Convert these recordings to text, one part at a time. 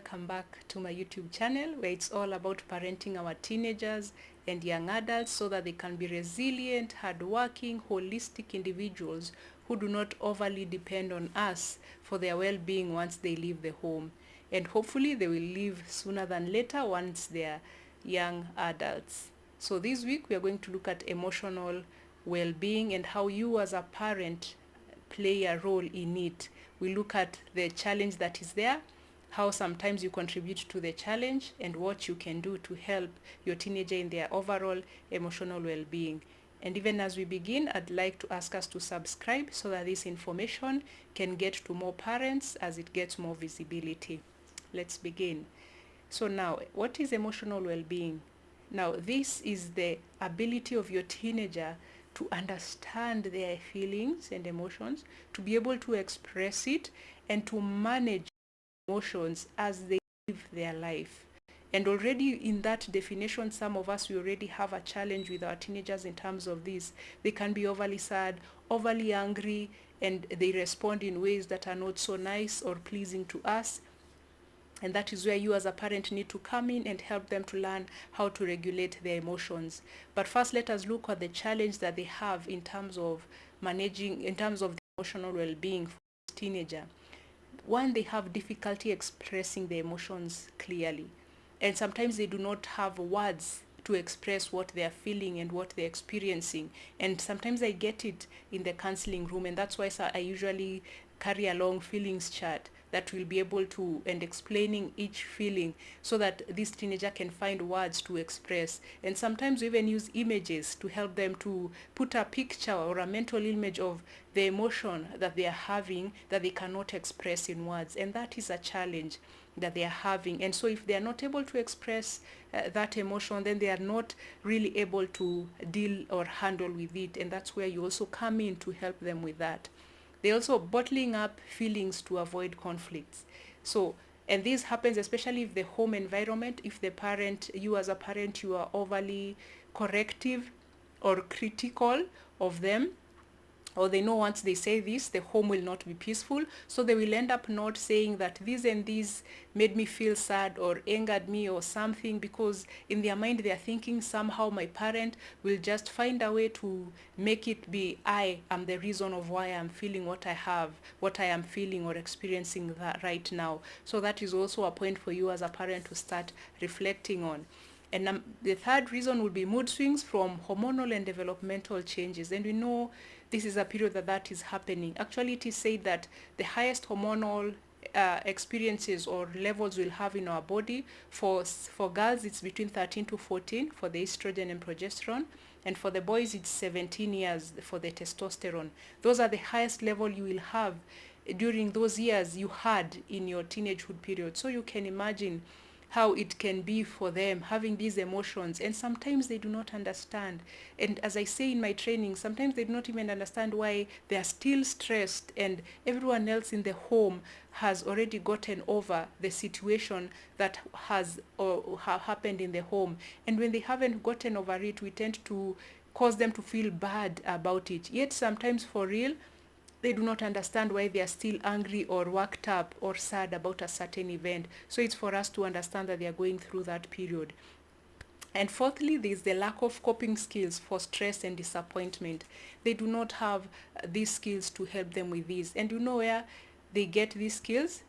welcome back to my YouTube channel, where it's all about parenting our teenagers and young adults so that they can be resilient, hardworking, holistic individuals who do not overly depend on us for their well-being once they leave the home. And hopefully they will leave sooner than later once they're young adults. So this week we are going to look at emotional well-being and how you as a parent play a role in it. We look at the challenge that is there, how sometimes you contribute to the challenge, and what you can do to help your teenager in their overall emotional well-being. And even as we begin, I'd like to ask us to subscribe so that this information can get to more parents as it gets more visibility. Let's begin. So now, what is emotional well-being? Now, this is the ability of your teenager to understand their feelings and emotions, to be able to express it, and to manage emotions as they live their life. And already in that definition, some of us, we already have a challenge with our teenagers in terms of this. They can be overly sad, overly angry, and they respond in ways that are not so nice or pleasing to us. And that is where you as a parent need to come in and help them to learn how to regulate their emotions. But first, let us look at the challenge that they have in terms of managing, in terms of the emotional well-being for this teenager. One, they have difficulty expressing their emotions clearly. And sometimes they do not have words to express what they are feeling and what they're experiencing. And sometimes I get it in the counseling room, and that's why I usually carry along feelings chart that will be able to, and explaining each feeling so that this teenager can find words to express. And sometimes we even use images to help them to put a picture or a mental image of the emotion that they are having that they cannot express in words. And that is a challenge that they are having. And so if they are not able to express that emotion, then they are not really able to deal or handle with it. And that's where you also come in to help them with that. They also bottling up feelings to avoid conflicts. So, and this happens especially if the home environment, if the parent, you as a parent, you are overly corrective or critical of them, or they know once they say this, the home will not be peaceful. So they will end up not saying that this and this made me feel sad or angered me or something, because in their mind they are thinking somehow my parent will just find a way to make it be I am the reason of why I'm feeling what I have, what I am feeling or experiencing that right now. So that is also a point for you as a parent to start reflecting on. And the third reason would be mood swings from hormonal and developmental changes. And we know this is a period that is happening. Actually, it is said that the highest hormonal experiences or levels we'll have in our body, for girls it's between 13 to 14 for the estrogen and progesterone, and for the boys it's 17 years for the testosterone. Those are the highest level you will have during those years you had in your teenagehood period. So you can imagine how it can be for them having these emotions, and sometimes they do not understand. And as I say in my training, sometimes they do not even understand why they are still stressed, and everyone else in the home has already gotten over the situation that has or happened in the home. And when they haven't gotten over it, we tend to cause them to feel bad about it. Yet sometimes for real, they do not understand why they are still angry or worked up or sad about a certain event. So it's for us to understand that they are going through that period. And fourthly, there is the lack of coping skills for stress and disappointment. They do not have these skills to help them with this. And you know where they get these skills?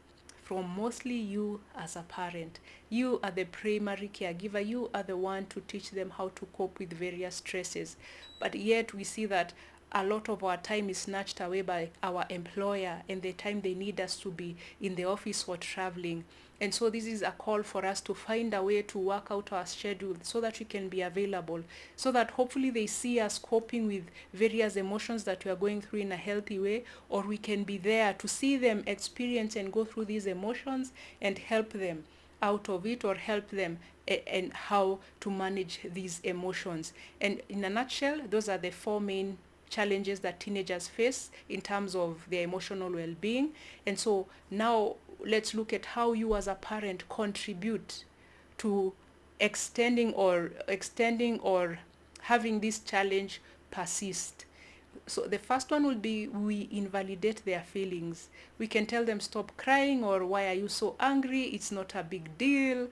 From mostly you as a parent. You are the primary caregiver. You are the one to teach them how to cope with various stresses. But yet we see that a lot of our time is snatched away by our employer and the time they need us to be in the office or traveling. And so this is a call for us to find a way to work out our schedule so that we can be available, so that hopefully they see us coping with various emotions that we are going through in a healthy way, or we can be there to see them experience and go through these emotions and help them out of it, or help them and how to manage these emotions. And in a nutshell, those are the four main challenges that teenagers face in terms of their emotional well-being. And so now let's look at how you as a parent contribute to extending or having this challenge persist. So the first one will be, we invalidate their feelings. We can tell them, stop crying, or why are you so angry? It's not a big deal.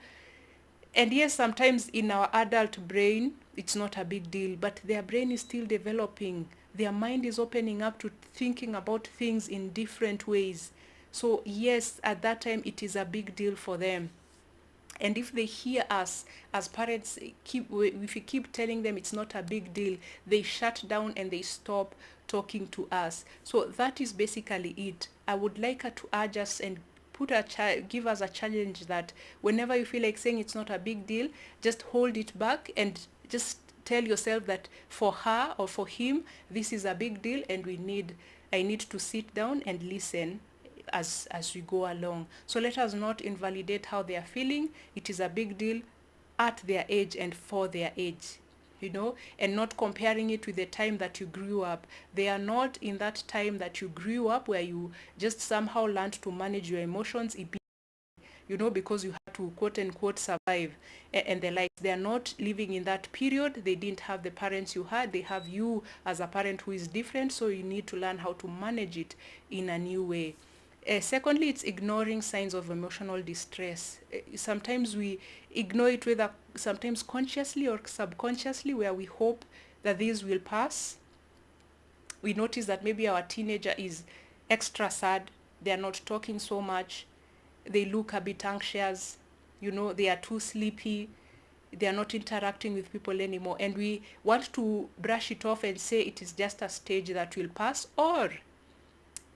And yes, sometimes in our adult brain, it's not a big deal, but their brain is still developing. Their mind is opening up to thinking about things in different ways. So yes, at that time, it is a big deal for them. And if they hear us as parents, if we keep telling them it's not a big deal, they shut down and they stop talking to us. So that is basically it. I would like her to urge us and give us a challenge that whenever you feel like saying it's not a big deal, just hold it back and just tell yourself that for her or for him, this is a big deal, and I need to sit down and listen as we go along. So let us not invalidate how they are feeling. It is a big deal at their age and for their age, and not comparing it with the time that you grew up. They are not in that time that you grew up where you just somehow learned to manage your emotions, because you had to quote unquote survive and the like. They are not living in that period. They didn't have the parents you had. They have you as a parent who is different. So you need to learn how to manage it in a new way. Secondly, it's ignoring signs of emotional distress. Sometimes we ignore it, whether sometimes consciously or subconsciously, where we hope that these will pass. We notice that maybe our teenager is extra sad. They are not talking so much. They look a bit anxious. They are too sleepy. They are not interacting with people anymore. And we want to brush it off and say it is just a stage that will pass, or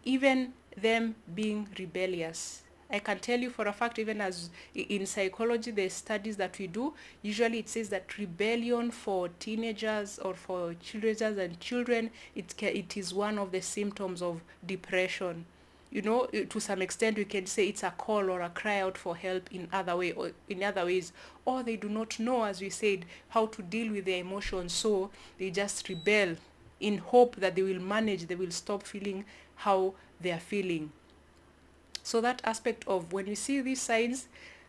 even them being rebellious. I can tell you for a fact, even as in psychology, the studies that we do, usually it says that rebellion for teenagers or for children, it is one of the symptoms of depression. To some extent, we can say it's a call or a cry out for help in other ways, or they do not know, as we said, how to deal with their emotions, so they just rebel in hope that they will stop feeling how they are feeling. So that aspect of, when you see these signs,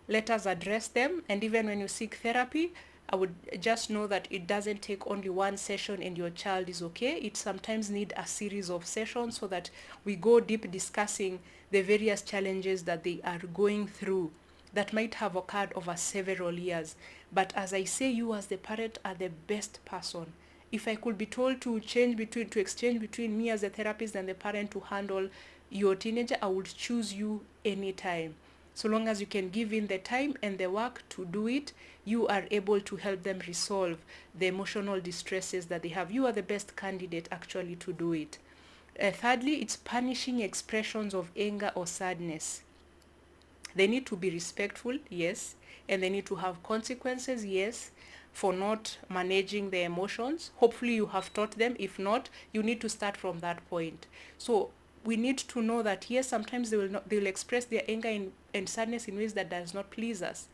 let us address them. And even when you seek therapy, I would just know that it doesn't take only one session and your child is okay. It sometimes need a series of sessions so that we go deep discussing the various challenges that they are going through that might have occurred over several years. But as I say, you as the parent are the best person. If I could be told to exchange between me as a therapist and the parent to handle your teenager, I would choose you anytime. So long as you can give in the time and the work to do it, you are able to help them resolve the emotional distresses that they have. You are the best candidate actually to do it. Thirdly, it's punishing expressions of anger or sadness. They need to be respectful, yes, and they need to have consequences, yes, for not managing their emotions. Hopefully you have taught them. If not, you need to start from that point. So we need to know that yes, sometimes they will express their anger and sadness in ways that does not please us.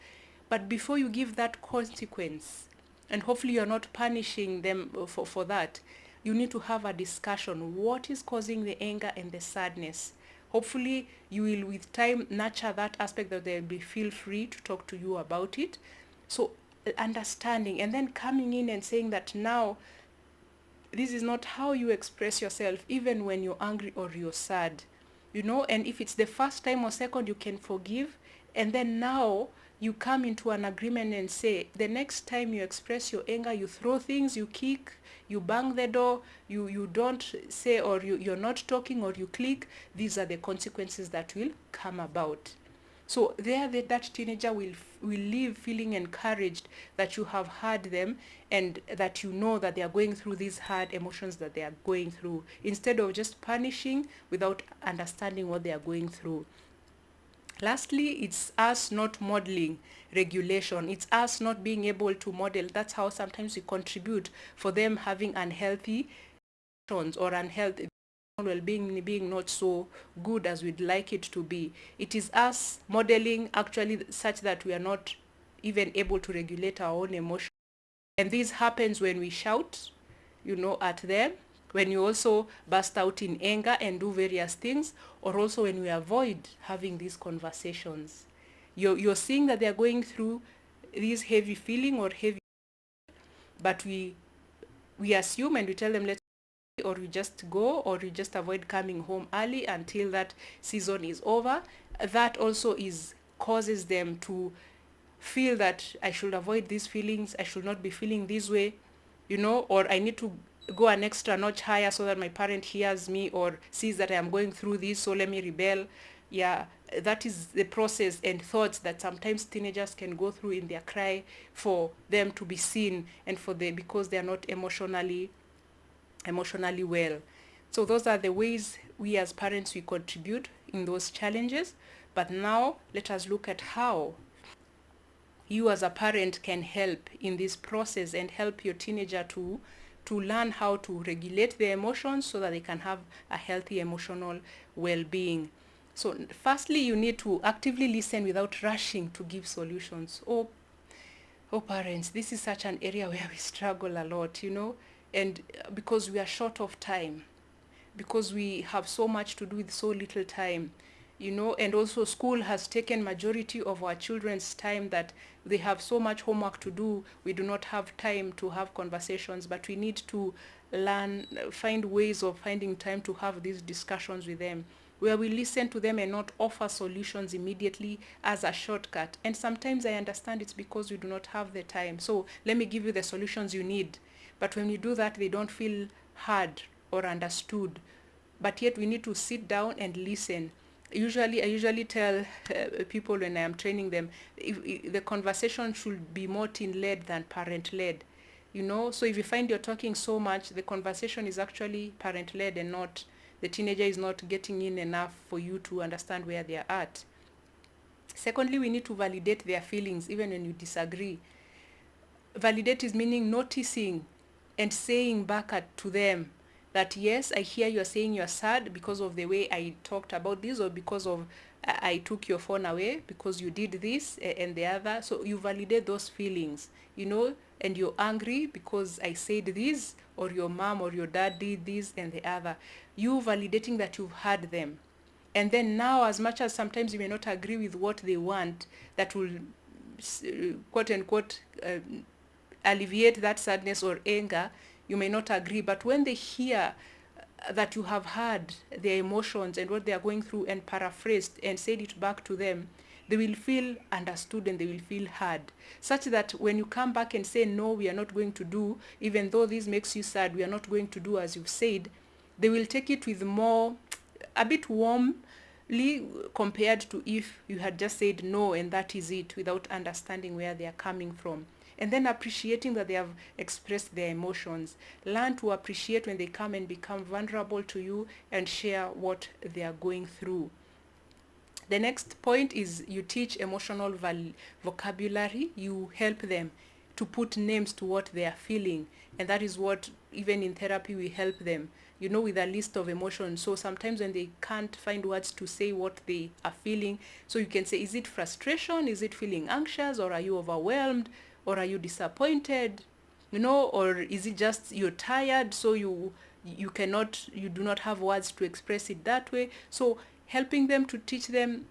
But before you give that consequence, and hopefully you're not punishing them for that, you need to have a discussion. What is causing the anger and the sadness? Hopefully you will with time nurture that aspect that they'll feel free to talk to you about it. So understanding, and then coming in and saying that now this is not how you express yourself, even when you're angry or you're sad. And if it's the first time or second, you can forgive. And then now you come into an agreement and say, the next time you express your anger, you throw things, you kick, you bang the door, you don't say, or you're not talking, or you click. These are the consequences that will come about. So there, that teenager will live feeling encouraged that you have heard them, and that you know that they are going through these hard emotions that they are going through, instead of just punishing without understanding what they are going through. Lastly, it's us not modeling regulation. It's us not being able to model. That's how sometimes we contribute for them having unhealthy or unhealthy well-being being not so good as we'd like it to be. It is us modeling actually such that we are not even able to regulate our own emotions. And this happens when we shout, at them, when you also burst out in anger and do various things, or also when we avoid having these conversations. You're seeing that they're going through this heavy feeling or heavy, but we assume and we tell them, let's, or you just go, or you just avoid coming home early until that season is over. That also causes them to feel that I should avoid these feelings, I should not be feeling this way, or I need to go an extra notch higher so that my parent hears me or sees that I am going through this, so let me rebel. Yeah, that is the process and thoughts that sometimes teenagers can go through in their cry for them to be seen, and because they are not emotionally well. So those are the ways we as parents we contribute in those challenges. But now let us look at how you as a parent can help in this process and help your teenager to learn how to regulate their emotions so that they can have a healthy emotional well-being. So firstly, you need to actively listen without rushing to give solutions. Oh parents, this is such an area where we struggle a lot, and because we are short of time, because we have so much to do with so little time, and also school has taken majority of our children's time, that they have so much homework to do, we do not have time to have conversations. But we need to find ways of finding time to have these discussions with them, where we listen to them and not offer solutions immediately as a shortcut. And sometimes I understand it's because we do not have the time, so let me give you the solutions you need. But when you do that, they don't feel heard or understood. But yet we need to sit down and listen. I usually tell people when I am training them, if the conversation should be more teen-led than parent-led. So if you find you're talking so much, the conversation is actually parent-led, and not the teenager is not getting in enough for you to understand where they are at. Secondly, we need to validate their feelings even when you disagree. Validate is meaning noticing and saying back to them that, yes, I hear you're saying you're sad because of the way I talked about this, or because of I took your phone away because you did this and the other. So you validate those feelings, and you're angry because I said this, or your mom or your dad did this and the other. You validating that you've heard them. And then now, as much as sometimes you may not agree with what they want, that will quote unquote alleviate that sadness or anger, you may not agree. But when they hear that you have heard their emotions and what they are going through, and paraphrased and said it back to them, they will feel understood and they will feel heard, such that when you come back and say, no, we are not going to do, even though this makes you sad, we are not going to do as you've said, they will take it with a bit warmly, compared to if you had just said no and that is it, without understanding where they are coming from. And then appreciating that they have expressed their emotions. Learn to appreciate when they come and become vulnerable to you and share what they are going through. The next point is you teach emotional vocabulary. You help them to put names to what they are feeling. And that is what, even in therapy, we help them, with a list of emotions. So sometimes when they can't find words to say what they are feeling, so you can say, is it frustration? Is it feeling anxious? Or are you overwhelmed? Or are you disappointed? Or is it just you're tired, so you do not have words to express it that way? So helping them to teach them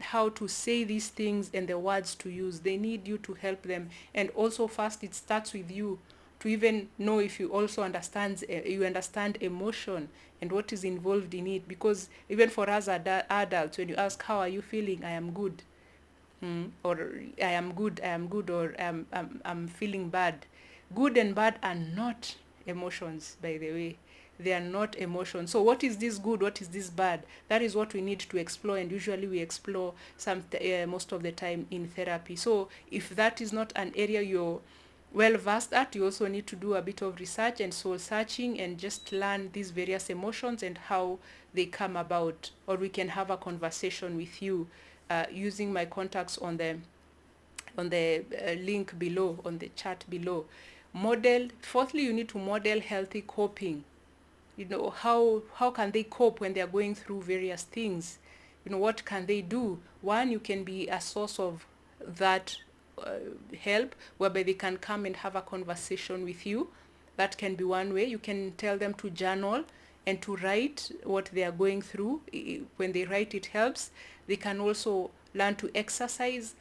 how to say these things and the words to use. They need you to help them. And also, first, it starts with you to even know if you also understand emotion and what is involved in it. Because even for us adults, when you ask, how are you feeling? I am good. Or I am good, or I'm feeling bad. Good and bad are not emotions, by the way. They are not emotions. So what is this good? What is this bad? That is what we need to explore, and usually we explore most of the time in therapy. So if that is not an area you're well versed at, you also need to do a bit of research and soul searching and just learn these various emotions and how they come about. Or we can have a conversation with you using my contacts on the link below, on the chat below. Fourthly, you need to model healthy coping. How can they cope when they are going through various things? What can they do? One, you can be a source of that help, whereby they can come and have a conversation with you. That can be one way. You can tell them to journal and to write what they are going through. When they write, it helps. They can also learn to exercise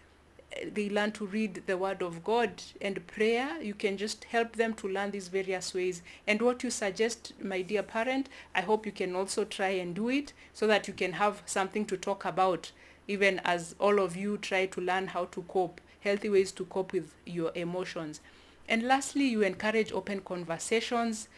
they learn to read the word of God and prayer. You can just help them to learn these various ways. And what you suggest, my dear parent, I hope you can also try and do it so that you can have something to talk about, even as all of you try to learn how to cope, healthy ways to cope with your emotions. And lastly, you encourage open conversations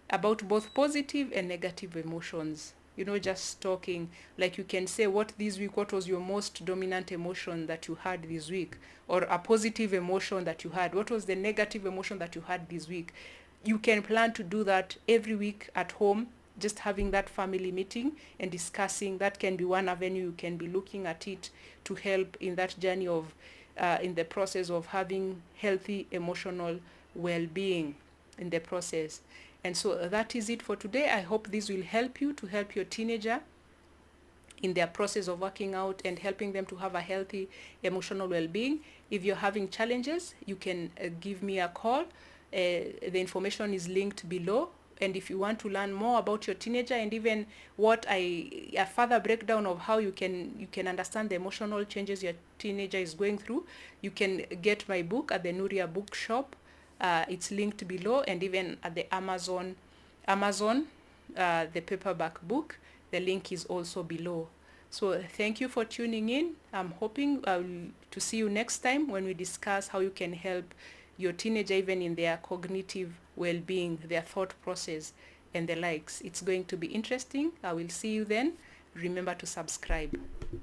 about both positive and negative emotions. Just talking, like you can say, what was your most dominant emotion that you had this week? Or a positive emotion that you had. What was the negative emotion that you had this week? You can plan to do that every week at home, just having that family meeting and discussing. That can be one avenue. You can be looking at it to help in that journey of, in the process of having healthy emotional well-being in the process. And so that is it for today. I hope this will help you to help your teenager in their process of working out and helping them to have a healthy emotional well-being. If you're having challenges, you can give me a call. The information is linked below. And if you want to learn more about your teenager and even a further breakdown of how you can understand the emotional changes your teenager is going through, you can get my book at the Nuria bookshop. It's linked below, and even at the Amazon, the paperback book. The link is also below. So thank you for tuning in. I'm hoping to see you next time when we discuss how you can help your teenager even in their cognitive well-being, their thought process, and the likes. It's going to be interesting. I will see you then. Remember to subscribe.